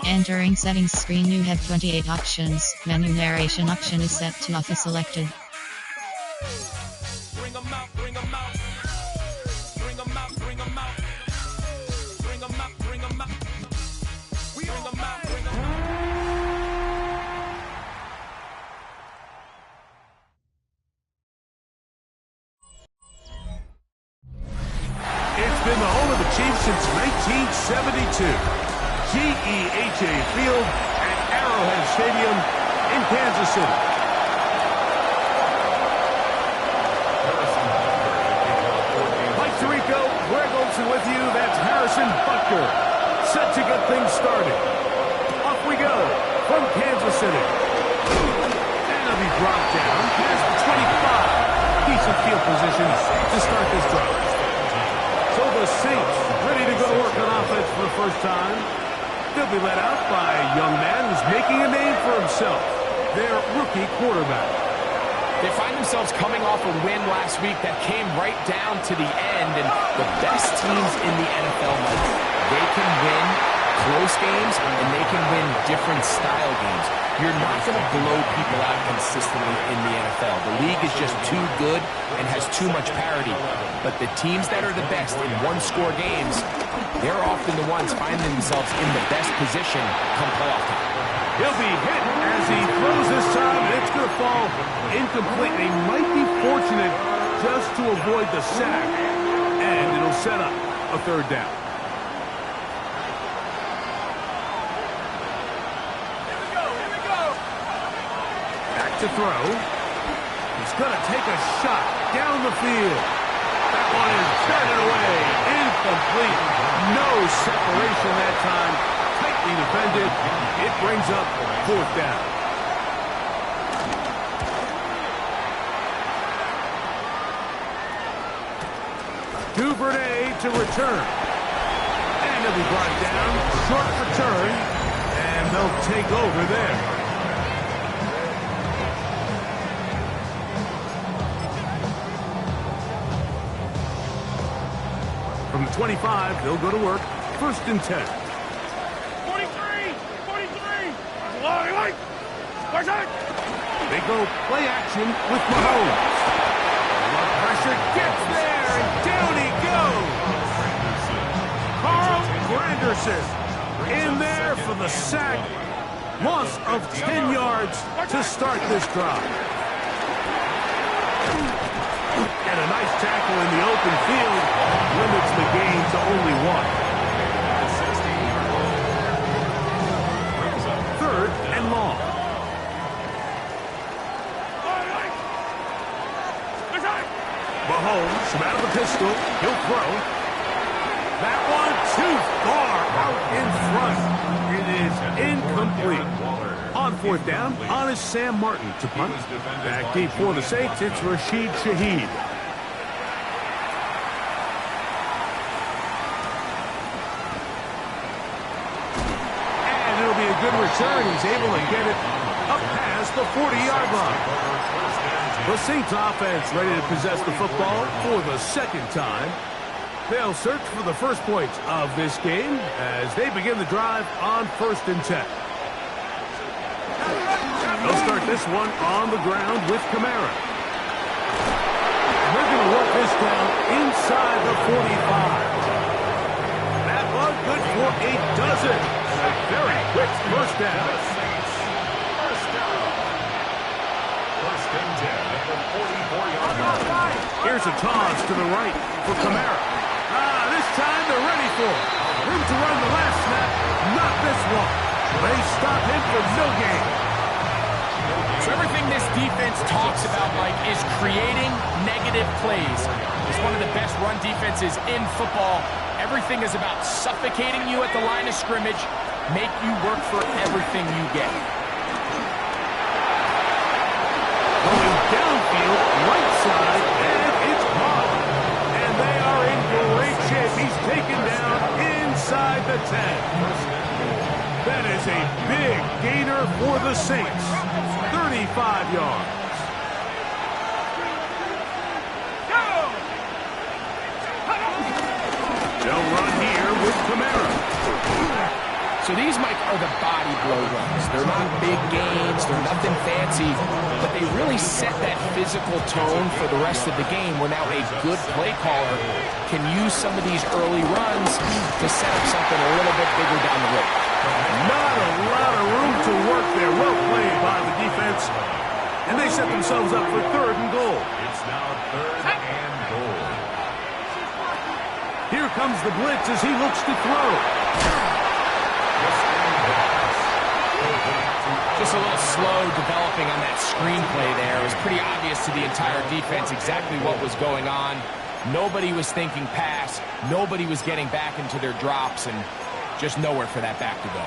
Entering settings screen, you have 28 options. Menu narration option is set to off is selected. Bring 'em out, bring 'em out. Bring 'em out, bring 'em out. Bring 'em out, bring 'em out. Bring 'em out, bring 'em out. It's been the home of the Chiefs since 1972. GEHA Field at Arrowhead Stadium in Kansas City. Mike Tirico, Greg Olsen with you. That's Harrison Butker. Set to get things started. Off we go from Kansas City. And it'll be dropped down past the 25. Decent field position to start this drive. So the Saints ready to go to work on offense for the first time. They'll be led out by a young man who's making a name for himself, their rookie quarterback. They find themselves coming off a win last week that came right down to the end, and the best teams in the NFL, they can win close games, and they can win different style games. You're not going to blow people out consistently in the NFL. The league is just too good and has too much parity. But the teams that are the best in one-score games, they're often the ones finding themselves in the best position come playoff time. He'll be hit as he throws this time, and it's going to fall incomplete. They might be fortunate just to avoid the sack, and it'll set up a third down. To throw. He's going to take a shot down the field. That one is batted away. Incomplete. No separation that time. Tightly defended. It brings up fourth down. Duvernay to return. And he'll be brought down. Short return. And they'll take over there. From the 25, they'll go to work. First and 10. 43! 43! Where's that? They go play action with Mahomes. The pressure gets there, and down he goes. Carl Granderson in there for the sack. Loss of 10 yards to start this drive. And a nice tackle in the open field limits the gain to only one. Third and long. Mahomes from out of the pistol. He'll throw. That one too far out in front. It is incomplete. On fourth down, on is Sam Martin to punt. Back deep for the Saints, it's Rashid Shaheed. And it'll be a good return. He's able to get it up past the 40-yard line. The Saints offense ready to possess the football for the second time. They'll search for the first points of this game as they begin the drive on first and 10. They'll start this one on the ground with Kamara. They're going to work this down inside the 45. That one good for a dozen. A very quick first down. Here's a toss to the right for Kamara. This time they're ready for it. Room to run the last snap. Not this one. They stop him for no gain. So everything this defense talks about, Mike, is creating negative plays. It's one of the best run defenses in football. Everything is about suffocating you at the line of scrimmage, make you work for everything you get. Going downfield, right side, and it's caught. And they are in great shape. He's taken down inside the 10. That is a big gainer for the Saints. 35 yards. They'll run here with Kamara. So these, Mike, are the body blow runs. They're not big gains, they're nothing fancy, but they really set that physical tone for the rest of the game where now a good play caller can use some of these early runs to set up something a little bit bigger down the road. Not a lot of room to work there. Well played by the defense. And they set themselves up for 3rd and goal. It's now 3rd and goal. Here comes the blitz as he looks to throw. Just a little slow developing on that screenplay there. It was pretty obvious to the entire defense exactly what was going on. Nobody was thinking pass. Nobody was getting back into their drops, and just nowhere for that back to go.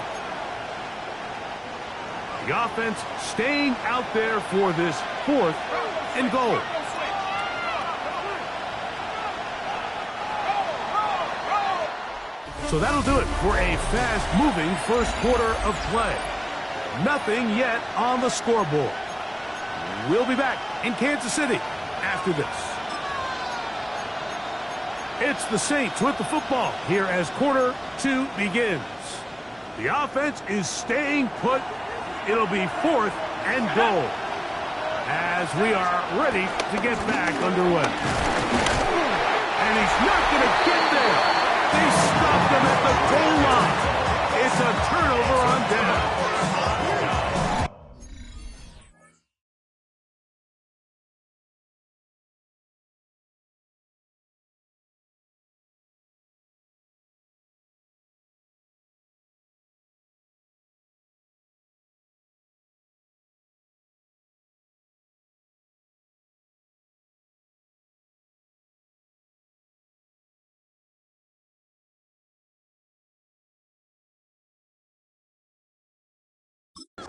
The offense staying out there for this 4th and goal. So that'll do it for a fast-moving first quarter of play. Nothing yet on the scoreboard. We'll be back in Kansas City after this. It's the Saints with the football here as quarter 2 begins. The offense is staying put. It'll be 4th and goal as we are ready to get back underway. And he's not going to get there. They stopped him at the goal line. It's a turnover on down.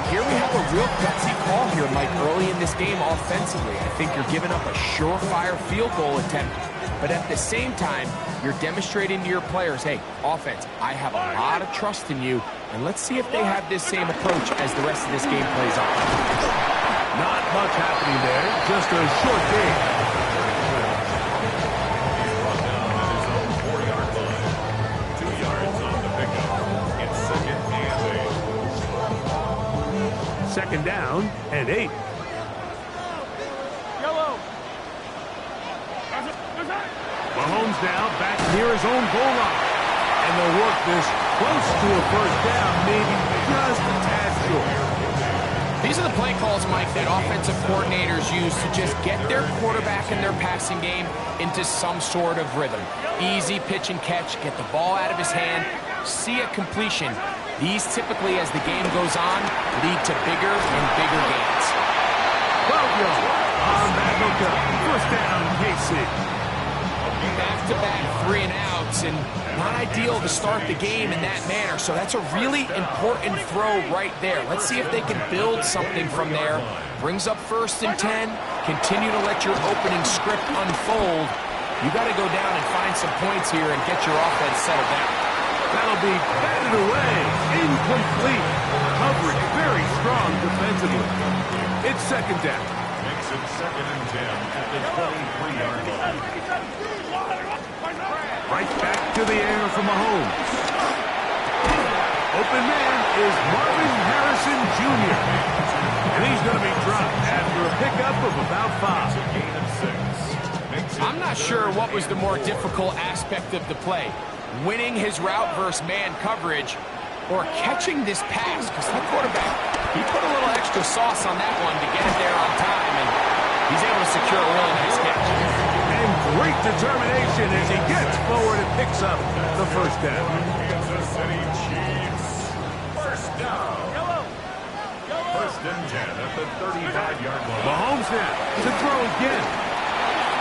Here we have a real gutsy call here, Mike, early in this game offensively. I think you're giving up a surefire field goal attempt, but at the same time, you're demonstrating to your players, hey, offense, I have a lot of trust in you, and let's see if they have this same approach as the rest of this game plays on. Not much happening there, just a short game. Second down and 8. Mahomes now back near his own goal line. And they'll work this close to a first down, maybe just a tad short. These are the play calls, Mike, that offensive coordinators use to just get their quarterback and their passing game into some sort of rhythm. Easy pitch and catch, get the ball out of his hand, see a completion. These typically, as the game goes on, lead to bigger and bigger gains. Well done on that hookup. First down, KC. Back-to-back 3 and outs, and not ideal to start the game in that manner. So that's a really important throw right there. Let's see if they can build something from there. Brings up 1st and 10. Continue to let your opening script unfold. You got to go down and find some points here and get your offense settled down. That'll be batted away. Incomplete. Coverage very strong defensively. It's second down. Makes it 2nd and 10 at the 23-yard line. Right back to the air for Mahomes. Open man is Marvin Harrison Jr. And he's going to be dropped after a pickup of about 5. Gain of 6. I'm not sure what was the more difficult aspect of the play. Winning his route versus man coverage, or catching this pass, because that quarterback, he put a little extra sauce on that one to get it there on time, and he's able to secure a really nice catch. And great determination as he gets forward and picks up the first down. Kansas City Chiefs. First down. 1st and 10 at the 35-yard line. Mahomes now to throw again.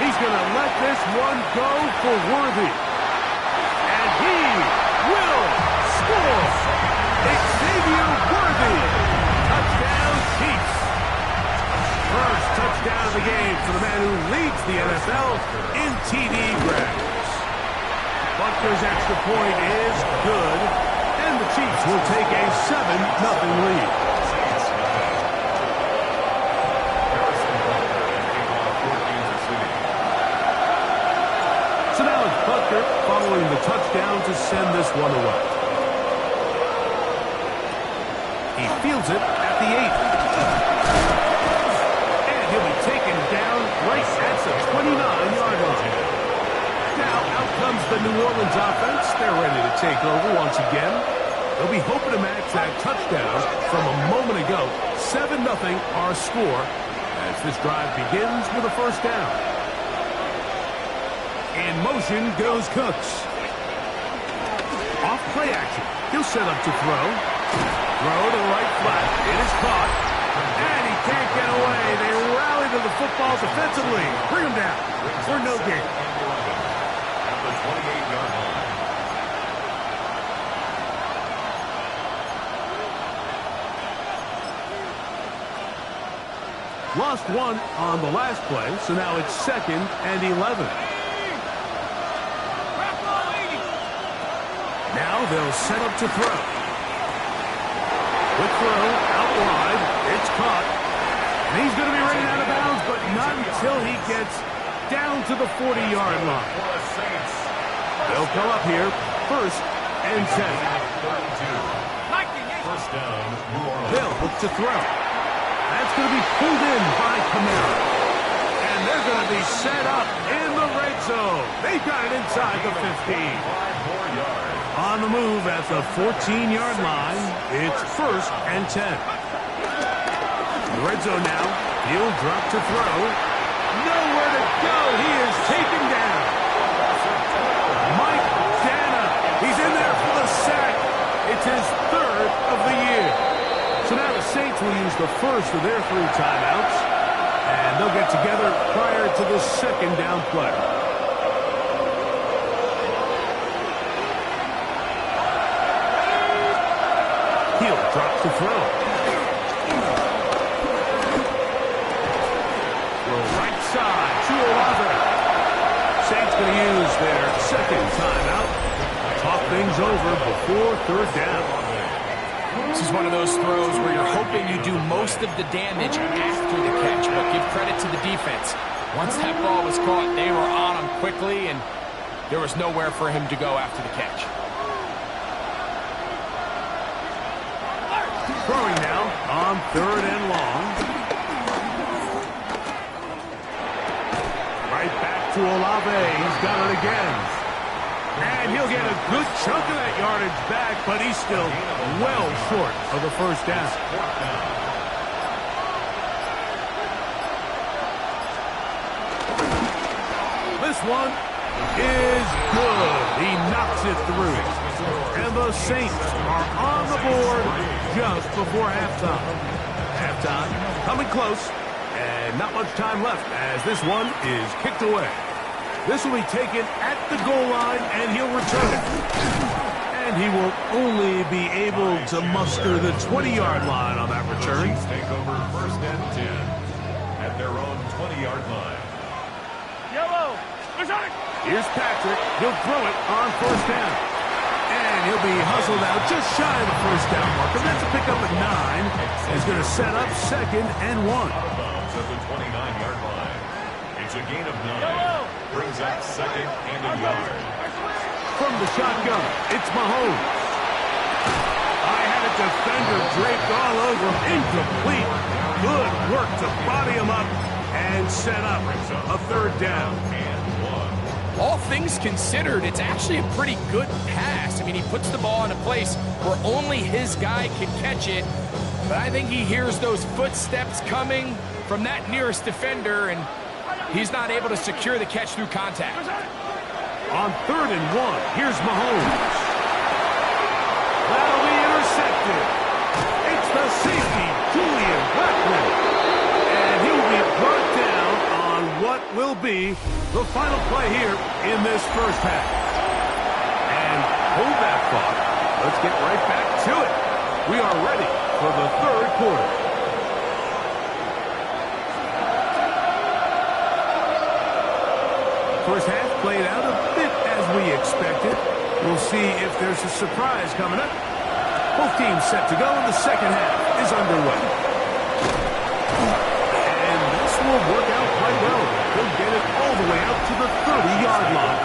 He's going to let this one go for Worthy. And he will score. Xavier Worthy. Touchdown Chiefs. First touchdown of the game for the man who leads the NFL in TD grabs. Butker's extra point is good, and the Chiefs will take a 7-0 lead. So now it's Butker following the touchdown to send this one away. He fields it at the 8. And he'll be taken down right at the 29-yard line. Now out comes the New Orleans offense. They're ready to take over once again. They'll be hoping to match that touchdown from a moment ago. 7-0 our score as this drive begins with a first down. In motion goes Cooks. Off play action. He'll set up to throw. Throw to the right flat. It is caught. And he can't get away. They rally to the football defensively. Bring him down for no gain. At the 28-yard line. Lost one on the last play, so now it's 2nd and 11. Now they'll set up to throw. Quick throw, out wide, it's caught. And he's going to be running out of bounds, but not until he gets down to the 40-yard line. They'll come up here, 1st and 10. First down, New Orleans. They'll look to throw. That's going to be pulled in by Kamara. And they're going to be set up in the red zone. They've got it inside the 15. 5 more yards. On the move at the 14-yard line, it's 1st and 10. Red zone now. He'll drop to throw. Nowhere to go. He is taken down. Mike Dana. He's in there for the sack. It's his 3rd of the year. So now the Saints will use the first of their 3 timeouts. And they'll get together prior to the 2nd down play. Hill drops the throw. Throw right side to Olave. Saints going to use their 2nd timeout. Talk things over before 3rd down. This is one of those throws where you're hoping you do most of the damage after the catch, but give credit to the defense. Once that ball was caught, they were on him quickly, and there was nowhere for him to go after the catch. Throwing now on 3rd and long. Right back to Olave. He's got it again. And he'll get a good chunk of that yardage back, but he's still well short of the first down. This one is good. He knocks it through. And the Saints are on the board just before halftime. Halftime coming close, and not much time left as this one is kicked away. This will be taken at the goal line, and he'll return it. And he will only be able to muster the 20-yard line on that return. Chiefs take over 1st and 10 at their own 20-yard line. Here's Patrick. He'll throw it on 1st down. And he'll be hustled out just shy of the 1st down marker. That's a pickup at 9. He's going to set up 2nd and 1. Out of bounds at the 29-yard line. It's a gain of 9. Brings up 2nd and a yard. From the shotgun, it's Mahomes. I had a defender draped all over him. Incomplete. Good work to body him up and set up a 3rd down. All things considered, it's actually a pretty good pass. I mean, he puts the ball in a place where only his guy can catch it. But I think he hears those footsteps coming from that nearest defender, and he's not able to secure the catch through contact. On 3rd and 1, here's Mahomes. That'll be intercepted. It's the safety, Julian Blackman. And he'll be brought down on what will be the final play here in this first half. And hold that thought. Let's get right back to it. We are ready for the 3rd quarter. First half played out a bit as we expected. We'll see if there's a surprise coming up. Both teams set to go, and the second half is underway. And this will work out quite well. He'll get it all the way out to the 30-yard line.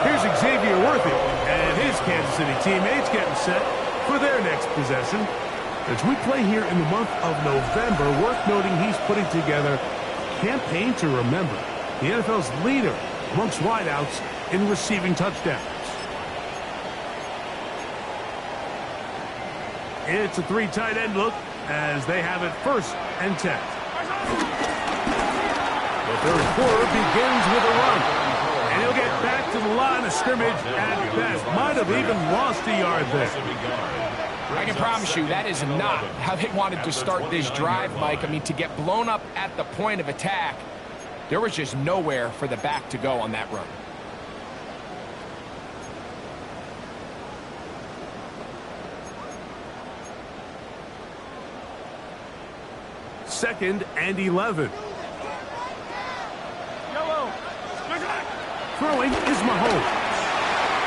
Here's Xavier Worthy and his Kansas City teammates getting set for their next possession. As we play here in the month of November, worth noting he's putting together a campaign to remember. The NFL's leader amongst wideouts in receiving touchdowns. It's a 3 tight end look as they have it 1st and 10. The third quarter begins with a run. And he'll get back to the line of scrimmage at best. Might have even lost a yard there. I can promise you that is not how they wanted to start this drive, Mike. I mean, to get blown up at the point of attack, there was just nowhere for the back to go on that run. 2nd and 11. Throwing is Mahomes.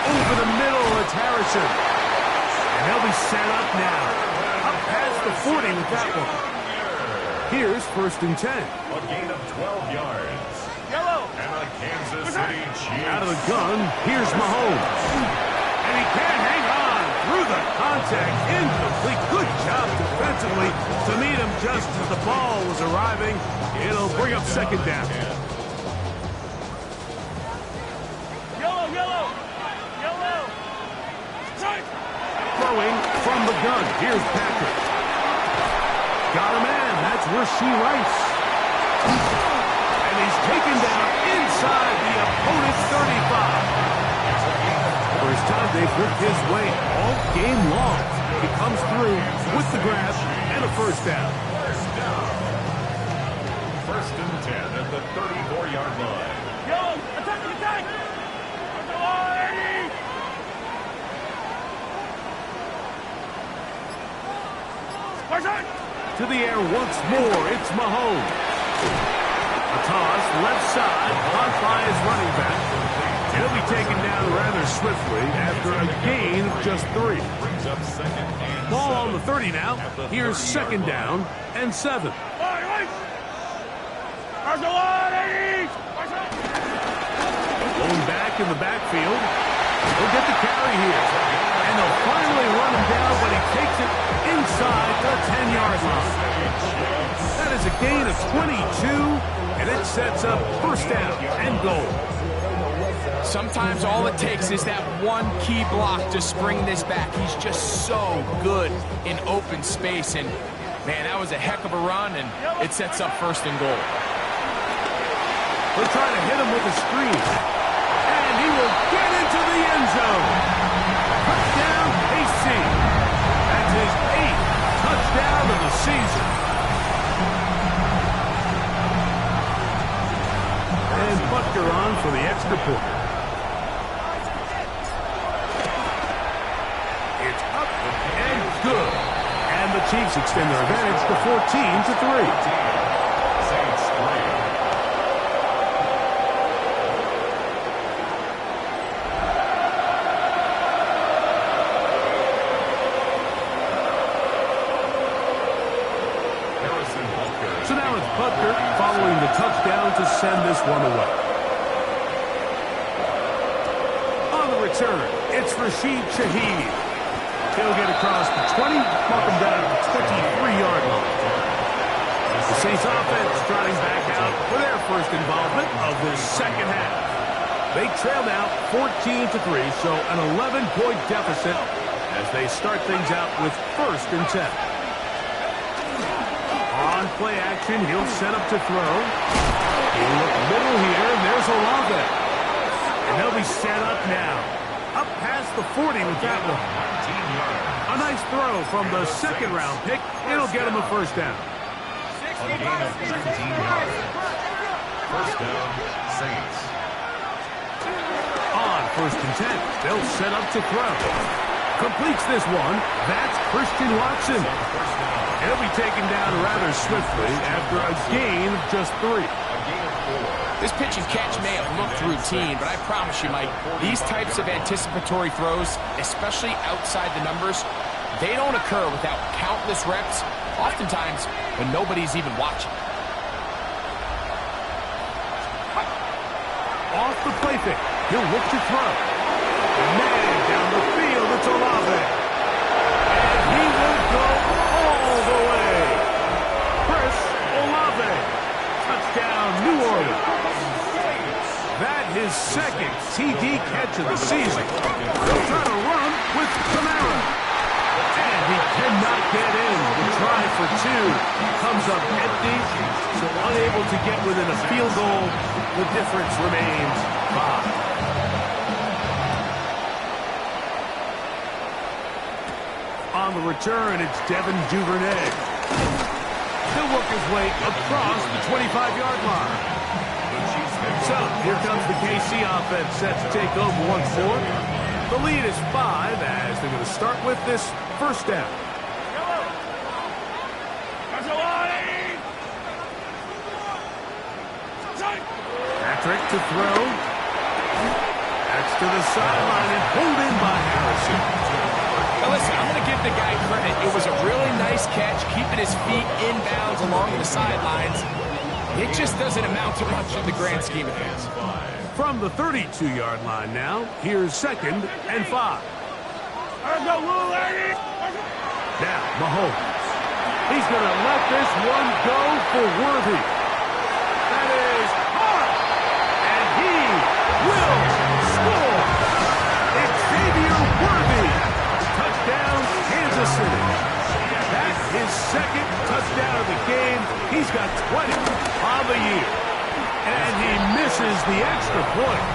Over the middle, it's Harrison. And they'll be set up now. Up past the 40 with that one. Here's 1st and 10. A gain of 12 yards. And a Kansas City Chiefs. Out of the gun, here's Mahomes. And he can't hang on through the contact. Incomplete. Good job defensively to meet him just as the ball was arriving. It'll bring up 2nd down. Throwing from the gun. Here's Patrick. Got a man. That's Rasheed Rice. And he's taken down inside the opponent's 35. First time they've worked his way all game long. He comes through with the grab and a 1st down. 1st and 10 at the 34-yard line. To the air once more, it's Mahomes. A toss, left side, caught by his running back. And he'll be taken down rather swiftly after a gain of just 3. Ball on the 30 now. Here's 2nd down and 7. Going back in the backfield. He'll get the carry here. And they'll finally run him down, but he takes it inside the 10-yard line. That is a gain of 22, and it sets up 1st down and goal. Sometimes all it takes is that one key block to spring this back. He's just so good in open space, and man, that was a heck of a run, and it sets up 1st and goal. They're trying to hit him with a screen, and he will get into the end zone. Touchdown, KC. That's his 8th touchdown of the season. And Butker on for the extra point. It's up and good. And the Chiefs extend their advantage to 14-3. Saints 3. So now it's Butker following the touchdown to send this one away. On the return, it's Rashid Shaheed. He'll get across the 20, mark him down at the 23-yard line. The Saints offense trotting back out for their 1st involvement of this 2nd half. They trail now 14-3, so an 11-point deficit as they start things out with 1st and 10. On play action, he'll set up to throw. He'll look middle here, and there's Olave. And they'll be set up now. Up past the 40 with that one. A nice throw from the 2nd-round pick. It'll get him a 1st down. A gain of 19 yards. 1st down, Saints. On 1st and 10, they'll set up to throw. Completes this one. That's Christian Watson. He'll be taken down rather swiftly after a gain of just 3. This pitch and catch may have looked routine, but I promise you, Mike, these types of anticipatory throws, especially outside the numbers, they don't occur without countless reps, oftentimes when nobody's even watching. Off the play fake. He'll look to throw. Man down the field, it's Olave. And he will go all season. They'll try to run with Camara. And he cannot get in. The try for two comes up empty, so unable to get within a field goal. The difference remains 5. On the return, it's Devin Duvernay. He'll work his way across the 25-yard line. So, here comes the KC offense set to take over once more. The lead is 5 as they're going to start with this first down. Patrick to throw. That's to the sideline and pulled in by Harrison. Now listen, I'm going to give the guy credit. It was a really nice catch, keeping his feet inbounds along the sidelines. It just doesn't amount to much in the grand scheme of things. From the 32-yard line now, here's 2nd and 5. Now, Mahomes. He's going to let this one go for Worthy. That is hard. And he will score. It's Xavier Worthy. Touchdown, Kansas City. That's his 2nd touchdown of the game. He's got 20 on the year. And he misses the extra point.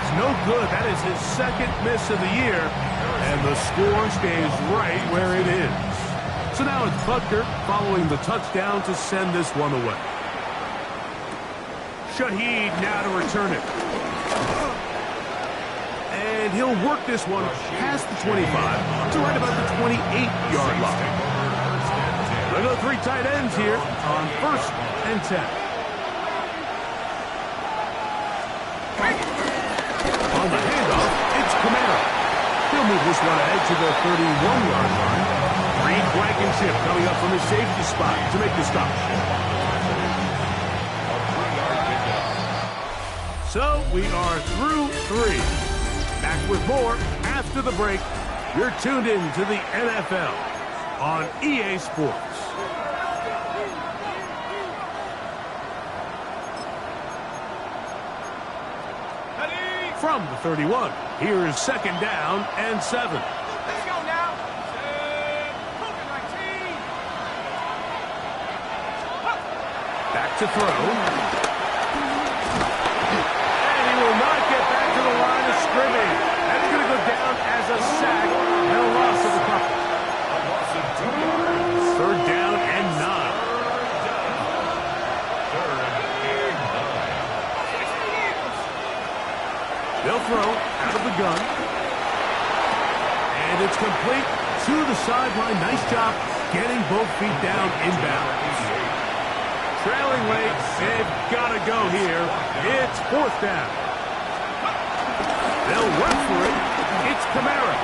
It's no good. That is his 2nd miss of the year. And the score stays right where it is. So now it's Butker following the touchdown to send this one away. Shaheed now to return it. And he'll work this one past the 25 to right about the 28-yard line. Look at the 3 tight ends here on 1st and 10. On the handoff, it's Camara. He'll move this one ahead to the 31-yard line. Reed Blankenship coming up from his safety spot to make the stop. So we are through 3. Back with more after the break. You're tuned in to the NFL on EA Sports. From the 31, here is 2nd down and 7. Let's go now. Back to throw. And he will not get back to the line of scrimmage. That's going to go down as a sack and a loss of a couple. 3rd down and 9. They'll throw out of the gun. And it's complete to the sideline. Nice job getting both feet down inbounds. Trailing late, they've got to go here. It's 4th down. They'll work for it. It's Camara.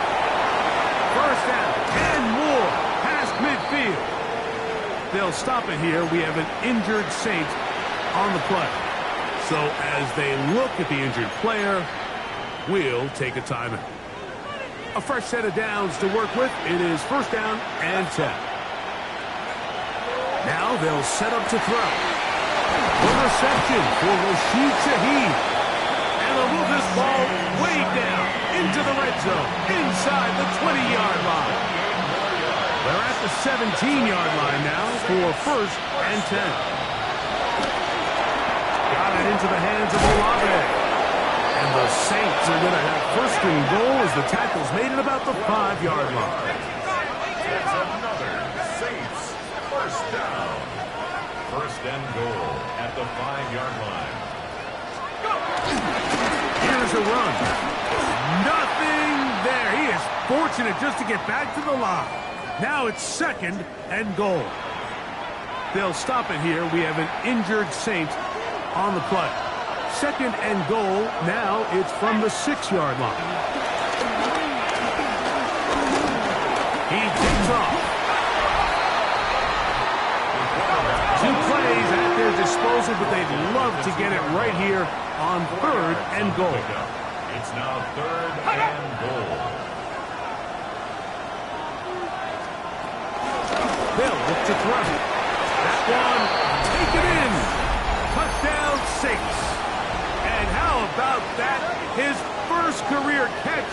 1st down and more past midfield. They'll stop it here. We have an injured Saint on the play. So as they look at the injured player, we'll take a timeout. A fresh set of downs to work with. It is 1st down and 10. Now they'll set up to throw. The reception for Rashid Shaheed. And they'll move this ball way down into the red zone, inside the 20-yard line. They're at the 17-yard line now for 1st and 10. Got it into the hands of Olave. And the Saints are going to have 1st and goal as the tackle's made at about the 5-yard line. It's another Saints 1st down. 1st and goal at the 5-yard line. Here's a run. Nothing there. He is fortunate just to get back to the line. Now it's 2nd and goal. They'll stop it here. We have an injured Saint on the play. 2nd and goal. Now it's from the 6-yard line. He takes off. 2 plays at their disposal, but they'd love to get it right here on 3rd and goal. It's now 3rd and goal. They'll look to throw. That one, take it in. Touchdown, Saints. And how about that? His first career catch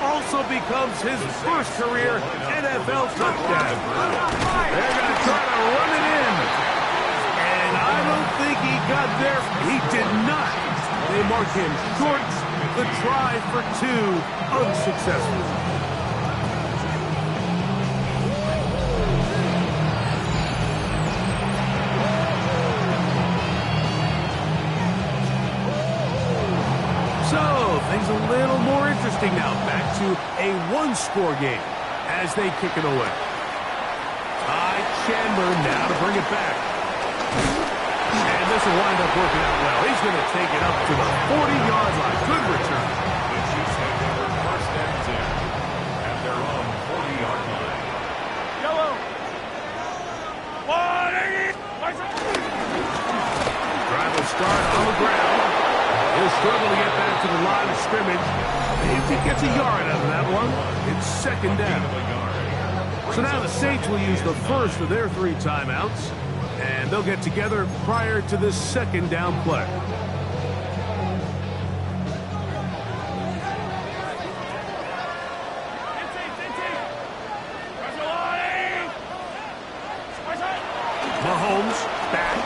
also becomes his first career NFL touchdown. They're going to try to run it in. And I don't think he got there. He did not. They mark him short. The try for 2 unsuccessful. So, things a little more interesting now. Back to a 1-score game as they kick it away. Chandler now to bring it back. And this will wind up working out well. He's going to take it up to the 40-yard line. Good return. The Chiefs have their first and 10 at their own 40-yard line. Yellow. 180. Drive will start on the ground. He'll struggle to get back to the line of scrimmage. If he gets a yard out of that one, it's second down. So now the Saints will use the first of their 3 timeouts, and they'll get together prior to this second down play. Mahomes back.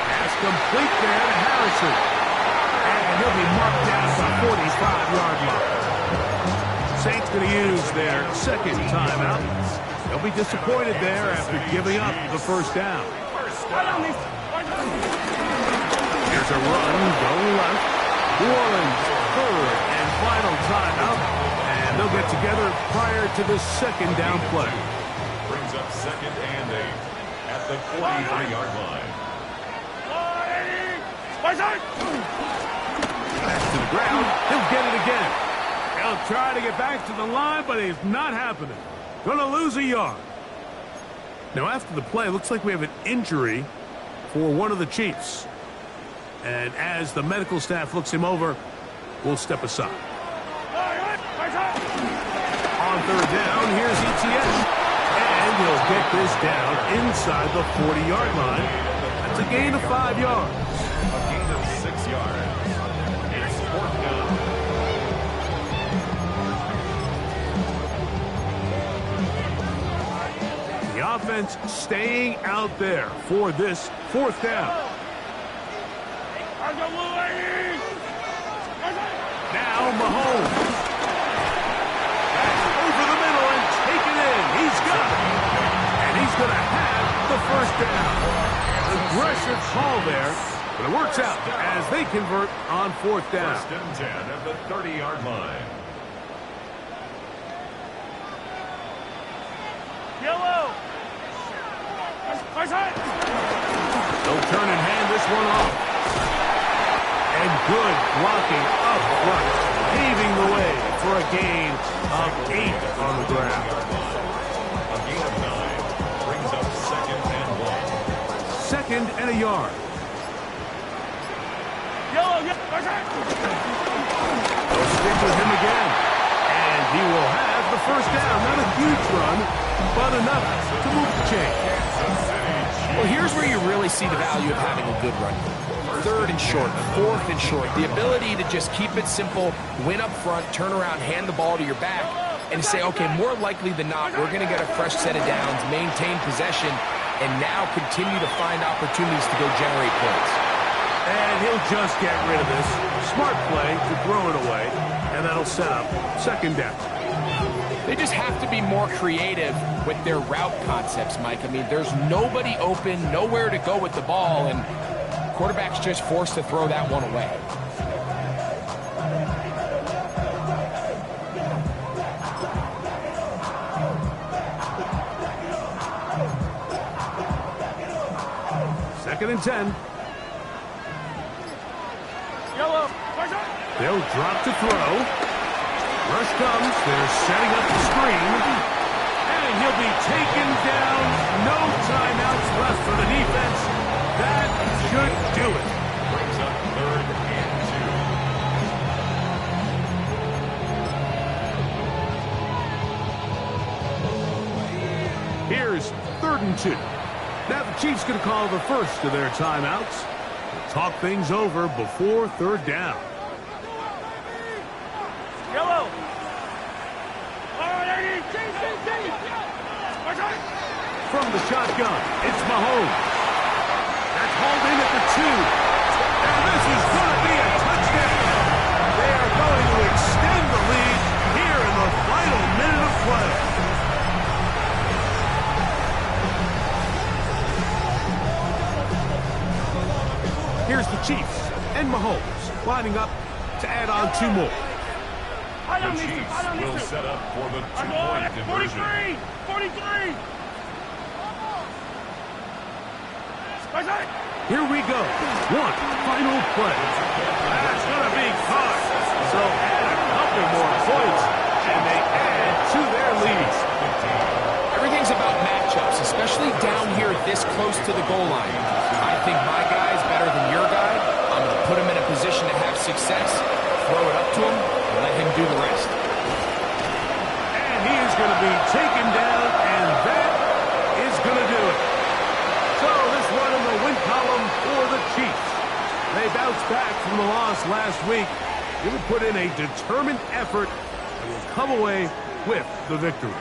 Pass complete there to Harrison. And he'll be marked down at the 45-yard line. Saints going to use their second timeout. They'll be disappointed there after giving up the first down. Here's a run going left. New Orleans, third and final timeout. And they'll get together prior to the second down play. Brings up second and 8 at the 43-yard line. Back to the ground. He'll get it again. He'll try to get back to the line, but it's not happening. Going to lose a yard. Now, after the play, it looks like we have an injury for one of the Chiefs. And as the medical staff looks him over, we'll step aside. On third down, here's ETN. And he'll get this down inside the 40-yard line. That's a gain of 5 yards. A gain of 6 yards. It's 4th down. The offense staying out there for this 4th down. Now Mahomes. Back over the middle and take it in. He's got it. And he's going to have the first down. Aggressive call there, but it works out as they convert on 4th down. 1st and 10 at the 30-yard line. Yellow. They'll turn and hand this one off. And good blocking up front, paving the way for a gain of 8 on the ground. A gain of 9 brings up second and 1. Second and a yard. Yellow. They'll stick with him again. And he will have the first down. Not a huge run, but enough to move the chain. Well, here's where you really see the value of having a good run. 3rd and short, 4th and short. The ability to just keep it simple, win up front, turn around, hand the ball to your back, and say, okay, more likely than not, we're going to get a fresh set of downs, maintain possession, and now continue to find opportunities to go generate points. And he'll just get rid of this. Smart play to throw it away, and that'll set up second down. They just have to be more creative with their route concepts, Mike. I mean, there's nobody open, nowhere to go with the ball, and quarterback's just forced to throw that one away. Second and 10. Yellow. They'll drop to throw. Rush comes. They're setting up the screen. And he'll be taken down. No timeouts left for the defense. That should do it. Brings up 3rd and 2. Here's 3rd and 2. Now the Chiefs going to call the first of their timeouts. Talk things over before 3rd down. shotgun. It's Mahomes. That's hauled in at the 2. And this is going to be a touchdown. They are going to extend the lead here in the final minute of play. Here's the Chiefs and Mahomes lining up to add on 2 more. The Chiefs will set up for the 2-point conversion. 43! Here we go. One final play. That's going to be caught. So add a couple more points, and they add to their lead. Everything's about matchups, especially down here this close to the goal line. I think my guy is better than your guy. I'm going to put him in a position to have success, throw it up to him, and let him do the rest. And he is going to be taken down, and that is going to do it. So this one in the win column for the Chiefs. They bounced back from the loss last week. They will put in a determined effort and will come away with the victory.